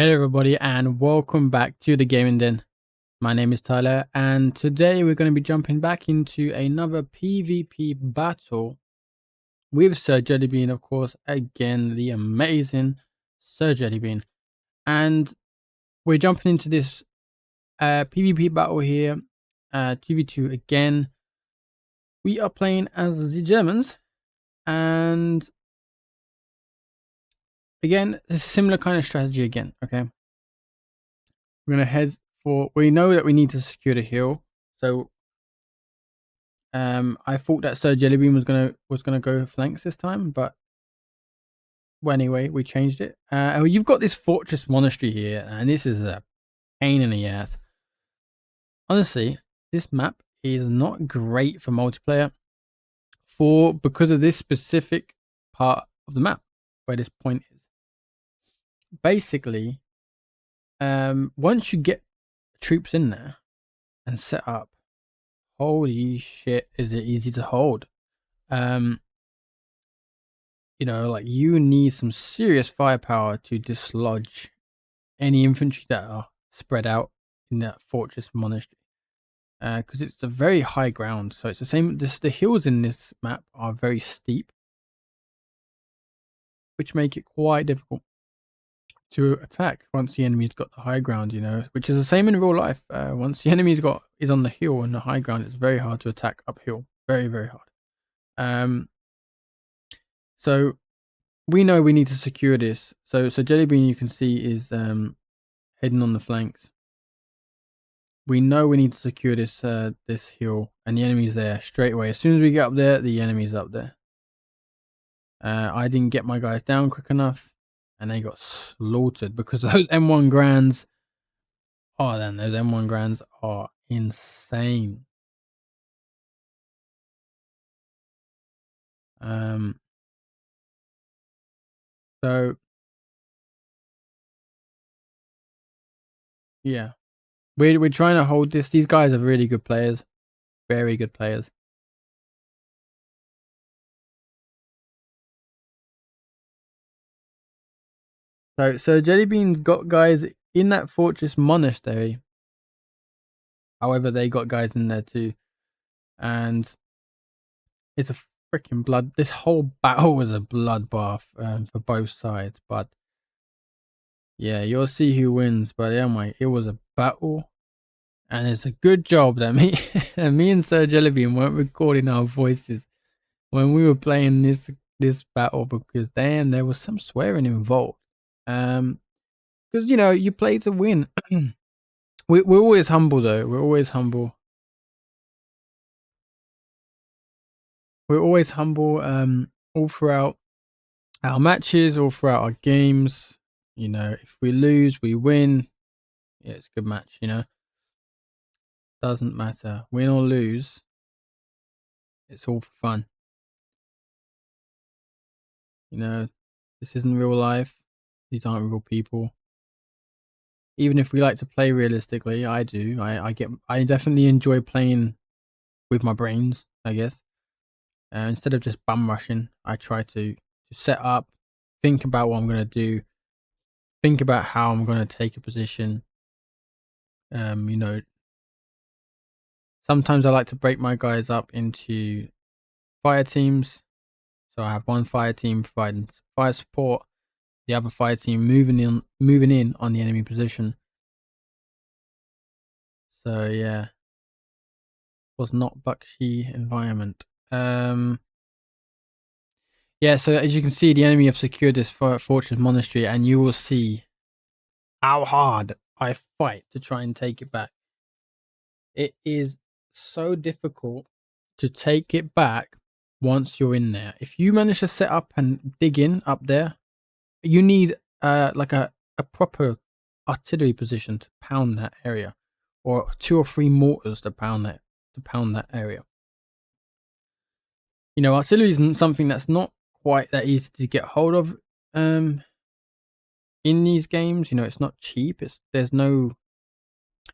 Hey everybody and welcome back to the Gaming Den. My name is Tyler and today we're going to be jumping back into another PvP battle with Sir Jellybean, of course, again, the amazing Sir Jellybean. And we're jumping into this PvP battle here, 2v2 again. We are playing as the Germans and again, it's a similar kind of strategy again, okay? We're going to head for, we know that we need to secure the hill, so I thought that Sir Jellybean was gonna go flanks this time, but well, anyway, we changed it. You've got this fortress monastery here, and this is a pain in the ass. Honestly, this map is not great for multiplayer because of this specific part of the map where this point is. Basically, once you get troops in there and set up, holy shit, is it easy to hold. You know, like you need some serious firepower to dislodge any infantry that are spread out in that fortress monastery. Because it's a very high ground, so it's the same. The hills in this map are very steep, which make it quite difficult to attack once the enemy's got the high ground. You know, which is the same in real life. Once the enemy's is on the hill and the high ground, it's very hard to attack uphill. Very very hard. So we know we need to secure this. So Jellybean, you can see, is heading on the flanks. We know we need to secure this this hill, and the enemy's there straight away. As soon as we get up there, the enemy's up there. I didn't get my guys down quick enough, and they got slaughtered because those M1 Grands. Oh, then those M1 Grands are insane. So yeah, we're trying to hold this. These guys are really good players, very good players. So Jellybean's got guys in that fortress monastery. However, they got guys in there too, and it's a freaking blood. This whole battle was a bloodbath for both sides. But yeah, you'll see who wins. But yeah, it was a battle, and it's a good job that me and Sir Jellybean weren't recording our voices when we were playing this battle, because then there was some swearing involved. Because you know you play to win. We're always humble though. We're always humble. We're always humble. All throughout our matches, all throughout our games. You know, if we lose, we win. Yeah, it's a good match. You know, doesn't matter, win or lose. It's all for fun. You know, this isn't real life. These aren't real people. Even if we like to play realistically, I do. I definitely enjoy playing with my brains, I guess. Instead of just bum rushing, I try to set up, think about what I'm going to do, think about how I'm going to take a position. You know, sometimes I like to break my guys up into fire teams. So I have one fire team providing fire support, the other fire team moving in on the enemy position. So yeah, was not Bakshi environment. Yeah, so as you can see, the enemy have secured this fortress monastery, and you will see how hard I fight to try and take it back. It is so difficult to take it back once you're in there. If you manage to set up and dig in up there, you need like a proper artillery position to pound that area, or 2 or 3 mortars to pound that area. You know, artillery isn't something that's not quite that easy to get hold of in these games. You know, it's not cheap. There's no,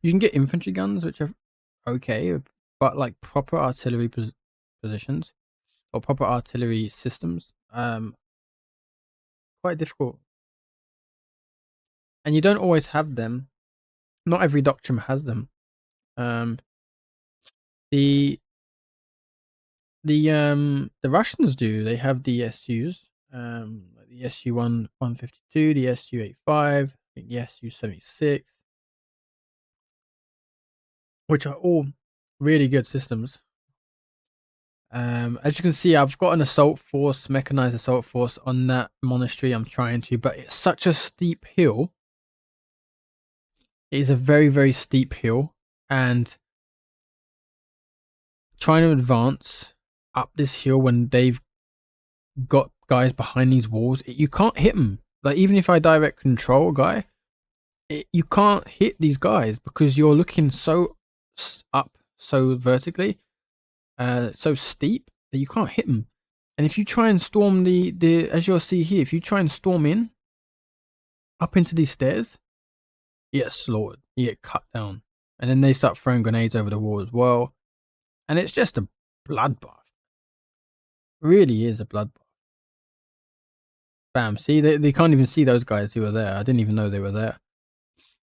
you can get infantry guns, which are okay, but like proper artillery positions or proper artillery systems, quite difficult. and you don't always have them. Not every doctrine has them. Um, the the Russians do. They have the SUs. Like the SU 152, the SU 85, I think the SU 76, which are all really good systems. As you can see, I've got an assault force, mechanized assault force on that monastery. I'm trying to, but it's such a steep hill. It is a very, very steep hill, and trying to advance up this hill when they've got guys behind these walls, you can't hit them. Like, even if I direct control a guy, you can't hit these guys because you're looking so up, so vertically, so steep that you can't hit them. And if you try and storm the as you'll see here, if you try and storm in up into these stairs, you get slaughtered, you get cut down, and then they start throwing grenades over the wall as well, and it's just a bloodbath. It really is a bloodbath. Bam! See, they can't even see those guys who are there. I didn't even know they were there.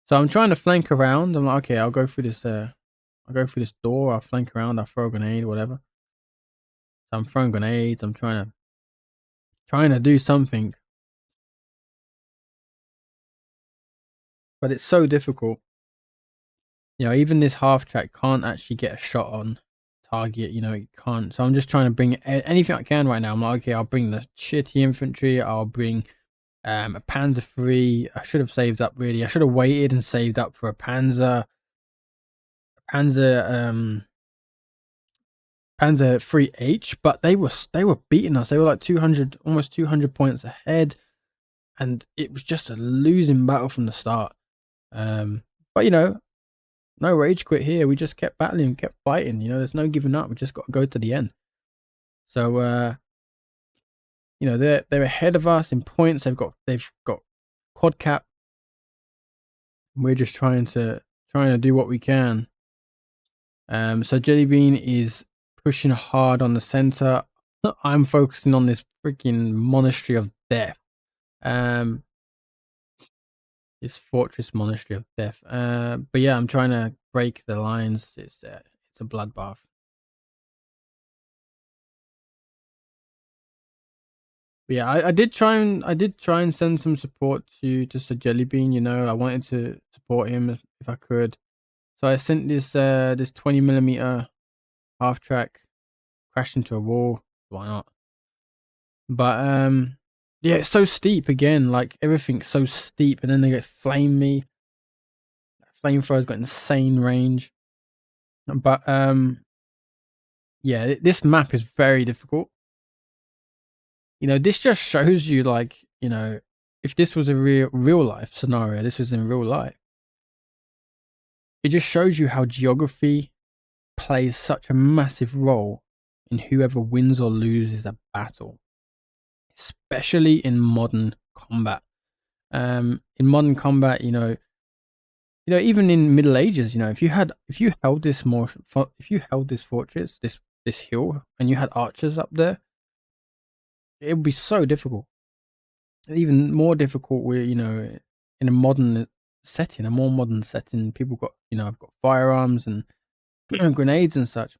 So I'm trying to flank around. I'm like, okay, I'll go through this. I'll go through this door. I'll flank around. I'll throw a grenade, whatever. So I'm throwing grenades. I'm trying to do something, but it's so difficult. You know, even this half track can't actually get a shot on target. You know, it can't. So I'm just trying to bring anything I can right now. I'm like, okay, I'll bring the shitty infantry. I'll bring a Panzer III. I should have saved up really. I should have waited and saved up for a Panzer Panzer 3H, but they were beating us. They were like 200, almost 200 points ahead, and it was just a losing battle from the start. But you know, no rage quit here. We just kept battling, kept fighting. You know, there's no giving up. We just got to go to the end. So you know, they're ahead of us in points. They've got quad cap. We're just trying to do what we can. So Jellybean is pushing hard on the center. I'm focusing on this freaking Monastery of Death. This Fortress Monastery of Death. But yeah, I'm trying to break the lines. It's a bloodbath. But yeah, I did try and send some support to Sir Jellybean. You know, I wanted to support him if I could. So I sent this 20mm half track, crashed into a wall. Why not? But yeah, it's so steep again. Like, everything's so steep, and then they get flame me. Flamethrower's got insane range. But yeah, this map is very difficult. You know, this just shows you, like, you know, if this was a real life scenario, this was in real life. It just shows you how geography plays such a massive role in whoever wins or loses a battle, especially in modern combat. In modern combat, you know, even in Middle Ages, you know, if you held this fortress, this hill, and you had archers up there, it would be so difficult. Even more difficult where, you know, in a more modern setting, people got, you know, I've got firearms and grenades and such.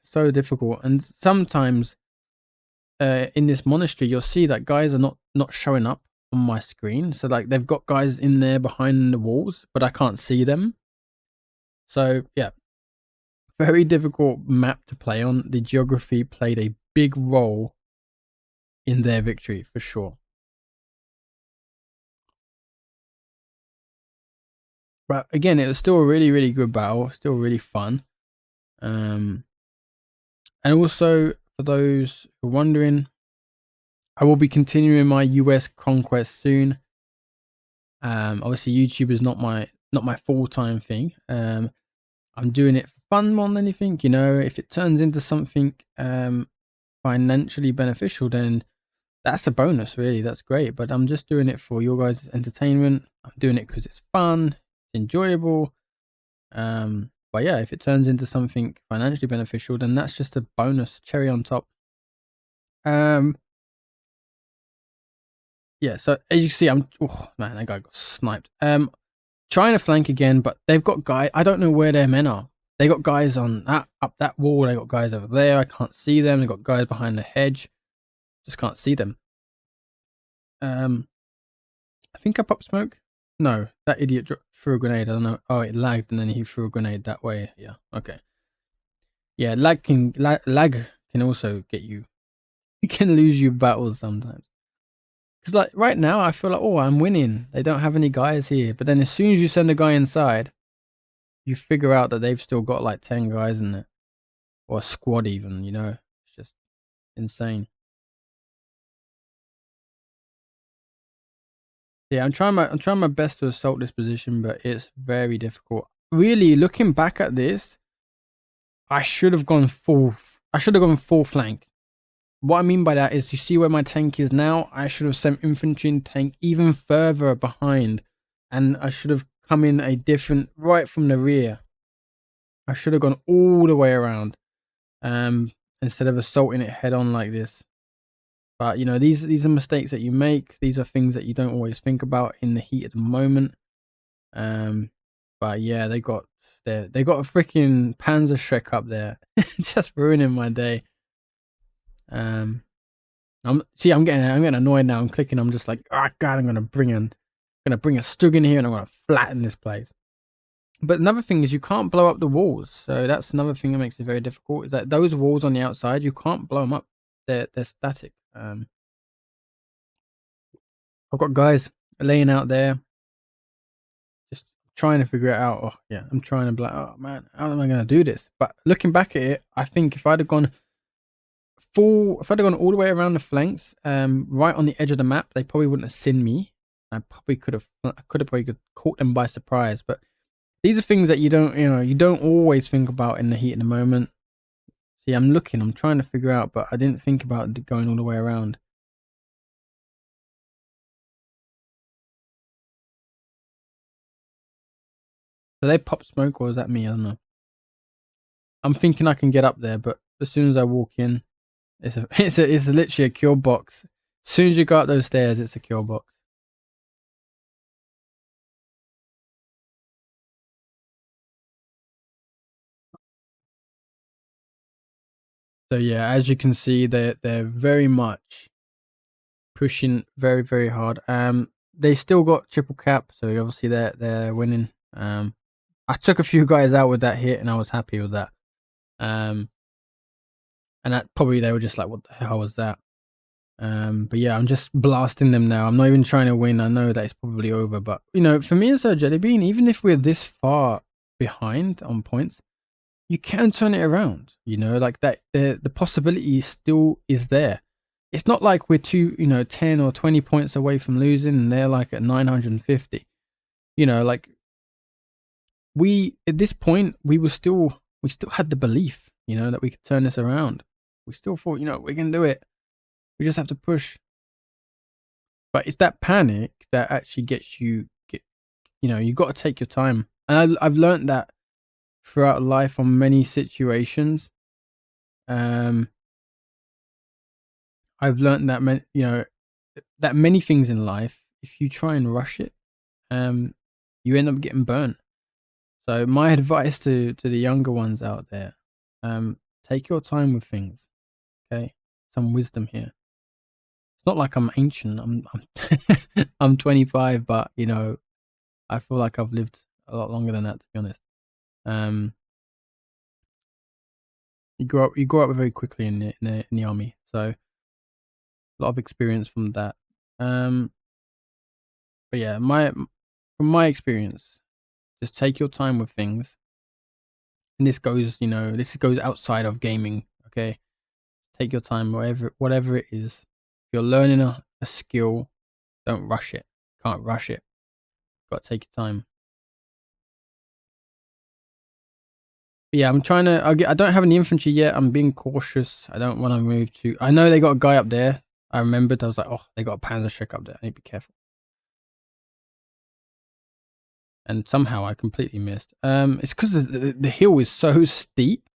So difficult. And sometimes in this monastery, you'll see that guys are not showing up on my screen. So, like, they've got guys in there behind the walls, but I can't see them. So yeah, very difficult map to play on. The geography played a big role in their victory for sure. But again, it was still a really, really good battle, still really fun. And also, for those who are wondering, I will be continuing my US conquest soon. Obviously, YouTube is not my full-time thing. I'm doing it for fun more than anything. You know, if it turns into something financially beneficial, then that's a bonus, really. That's great. But I'm just doing it for your guys' entertainment. I'm doing it because it's fun, it's enjoyable. But yeah, if it turns into something financially beneficial, then that's just a bonus, cherry on top. Yeah, so as you can see, oh man, that guy got sniped. Trying to flank again, but they've got guys. I don't know where their men are. They got guys on that up that wall. They got guys over there. I can't see them. They got guys behind the hedge. Just can't see them. I think I popped smoke. No, that idiot threw a grenade. I don't know. Oh, it lagged and then he threw a grenade that way. Yeah. Okay. Yeah, lag can also get you. You can lose you battles sometimes. Because like right now, I feel like, oh, I'm winning. They don't have any guys here. But then as soon as you send a guy inside, you figure out that they've still got like 10 guys in it, or a squad even. You know, it's just insane. Yeah, I'm trying my best to assault this position, but it's very difficult. Really, looking back at this, I should have gone full. I should have gone full flank. What I mean by that is, you see where my tank is now. I should have sent infantry and tank even further behind, and I should have come in a different right from the rear. I should have gone all the way around, instead of assaulting it head on like this. But you know, these are mistakes that you make. These are things that you don't always think about in the heat of the moment. But yeah, they got a freaking Panzer Shrek up there, just ruining my day. I'm getting annoyed now. I'm clicking. I'm just like, oh god, I'm gonna bring a Stug in here and I'm gonna flatten this place. But another thing is, you can't blow up the walls. So that's another thing that makes it very difficult. Is that those walls on the outside, you can't blow them up. They're static. I've got guys laying out there, just trying to figure it out. Oh yeah, I'm trying to be like, oh man, how am I gonna do this? But looking back at it, I think if I'd have gone all the way around the flanks, right on the edge of the map, they probably wouldn't have seen me. I could have probably caught them by surprise. But these are things that you don't always think about in the heat of the moment. See, I'm trying to figure out, but I didn't think about going all the way around. Did they pop smoke, or is that me? I don't know. I'm thinking I can get up there, but as soon as I walk in, it's literally a kill box. As soon as you go up those stairs, it's a kill box. So yeah, as you can see, they're very much pushing very, very hard. They still got triple cap, so obviously they're winning. I took a few guys out with that hit, and I was happy with that. And that probably they were just like, what the hell was that? But yeah, I'm just blasting them now. I'm not even trying to win. I know that it's probably over, but you know, for me as a Jelly Bean, even if we're this far behind on points, you can turn it around. You know, like that. The possibility still is there. It's not like we're 10 or 20 points away from losing, and they're like at 950. You know, like at this point we still had the belief, you know, that we could turn this around. We still thought, you know, we can do it. We just have to push. But it's that panic that actually gets you. You know, you got to take your time, and I've learned that throughout life on many situations. I've learned that many things in life, if you try and rush it, you end up getting burnt. So my advice to the younger ones out there, take your time with things. Okay, some wisdom here. It's not like I'm ancient. I'm I'm 25, but you know, I feel like I've lived a lot longer than that, to be honest. Um, you grow up very quickly in the army, so a lot of experience from that. But yeah, from my experience, just take your time with things. And this goes outside of gaming. Okay, take your time, whatever it is. If you're learning a skill, don't rush it. Can't rush it. Got to take your time. But yeah, I'm trying to. I don't have any infantry yet. I'm being cautious. I don't want to move too. I know they got a guy up there. I remembered. I was like, oh, they got a Panzer Shrek up there. I need to be careful. And somehow I completely missed. It's because the hill is so steep.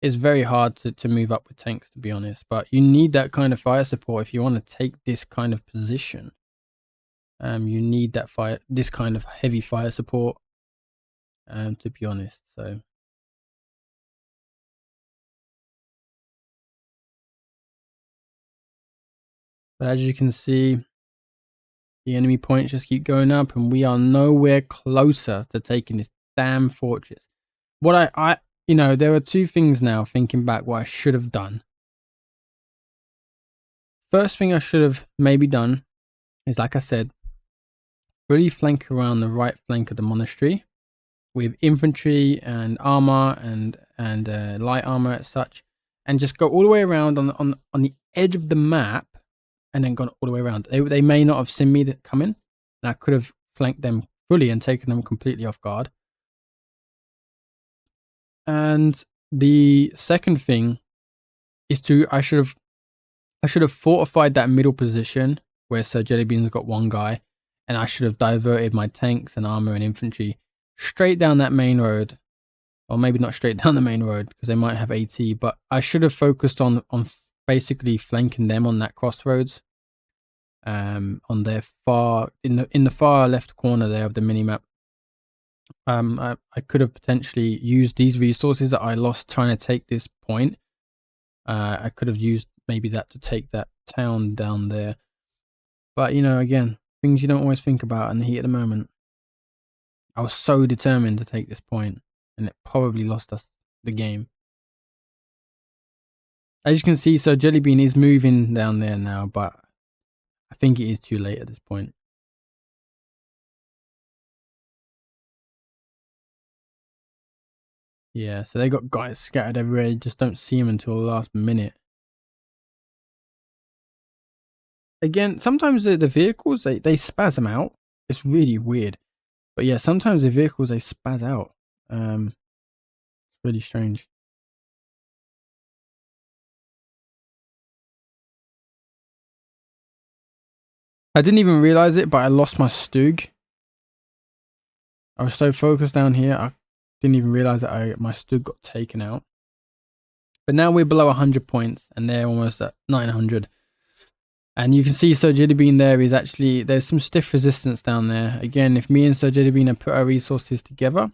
It's very hard to move up with tanks, to be honest. But you need that kind of fire support if you want to take this kind of position. You need that fire, this kind of heavy fire support, to be honest. So, but as you can see, the enemy points just keep going up, and we are nowhere closer to taking this damn fortress. What you know, there are two things now, thinking back, what I should have done. First thing I should have maybe done is, like I said, really flank around the right flank of the monastery with infantry and armor and light armor as such, and just go all the way around on the edge of the map, and then gone all the way around. They may not have seen me coming, and I could have flanked them fully and taken them completely off guard. And the second thing is I should have fortified that middle position where Sir Jellybean's got one guy, and I should have diverted my tanks and armor and infantry straight down that main road. Or maybe not straight down the main road, because they might have AT, but I should have focused on basically flanking them on that crossroads. On their in the far left corner there of the minimap. I could have potentially used these resources that I lost trying to take this point. I could have used maybe that to take that town down there. But, you know, again, things you don't always think about in the heat of the moment. I was so determined to take this point, and it probably lost us the game. As you can see, so Jellybean is moving down there now, but I think it is too late at this point. Yeah, so they got guys scattered everywhere. You just don't see them until the last minute. Again, sometimes the vehicles, they spasm out. It's really weird. But yeah, sometimes the vehicles, they spaz out. It's really strange. I didn't even realize it, but I lost my Stug. I was so focused down here, I didn't even realize that my Stug got taken out. But now we're below 100 points, and they're almost at 900. And you can see Sir Jellybean there is actually, there's some stiff resistance down there. Again, if me and Sir Jellybean had put our resources together,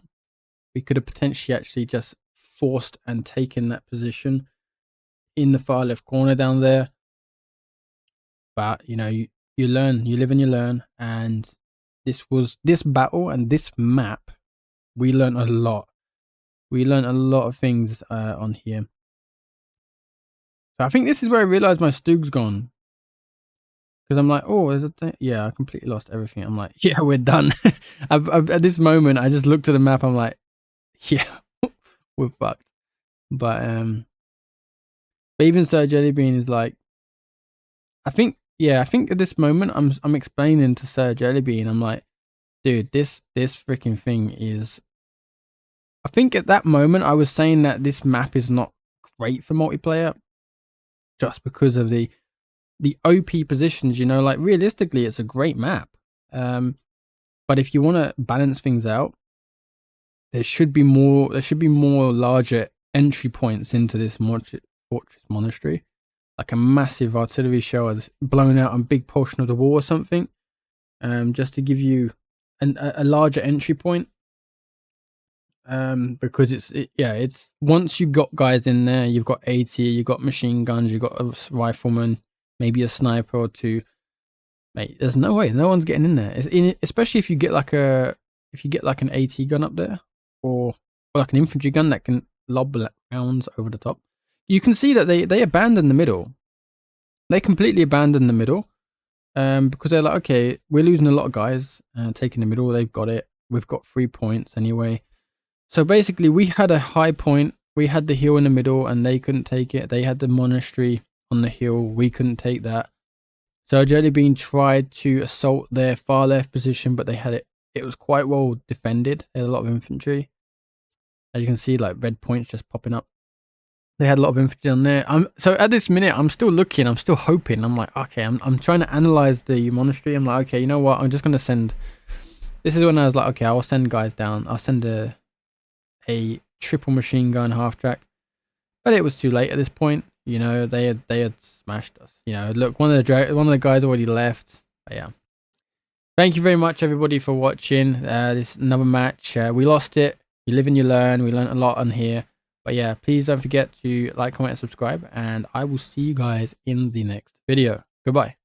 we could have potentially actually just forced and taken that position in the far left corner down there. But, you know, you learn, you live and you learn. And this battle and this map, we learned a lot. We learned a lot of things on here. So I think this is where I realized my Stug's gone. Because I'm like, oh, there's a thing. Yeah, I completely lost everything. I'm like, yeah, we're done. At this moment, I just looked at the map. I'm like, yeah, we're fucked. But even Sir Jellybean is like, I think at this moment, I'm explaining to Sir Jellybean. I'm like, dude, this freaking thing is. I think at that moment, I was saying that this map is not great for multiplayer, just because of the OP positions, you know, like realistically, it's a great map. But if you want to balance things out, there should be more larger entry points into this fortress monastery. Like a massive artillery shell has blown out a big portion of the wall or something. Just to give you a larger entry point. Because it's once you've got guys in there, you've got AT, you've got machine guns, you've got a rifleman, maybe a sniper or two. Mate, there's no way, no one's getting in there. Especially if you get like an AT gun up there, or like an infantry gun that can lob rounds over the top. You can see that they abandon the middle. They completely abandon the middle, because they're like, okay, we're losing a lot of guys, taking the middle. They've got it. We've got 3 points anyway. So basically, we had a high point. We had the hill in the middle, and they couldn't take it. They had the monastery on the hill. We couldn't take that. So Jellybean tried to assault their far left position, but they had it. It was quite well defended. They had a lot of infantry. As you can see, like red points just popping up. They had a lot of infantry on there. So at this minute, I'm still looking. I'm still hoping. I'm like, okay, I'm trying to analyze the monastery. I'm like, okay, you know what? I'm just gonna send. This is when I was like, okay, I'll send guys down. I'll send a triple machine gun half track, but it was too late at this point. You know, they had smashed us. You know, look, one of the guys already left. But yeah, Thank you very much, everybody, for watching. This another match. We lost it. You live and you learn. We learned a lot on here. But yeah, please don't forget to like, comment, and subscribe. And I will see you guys in the next video. Goodbye.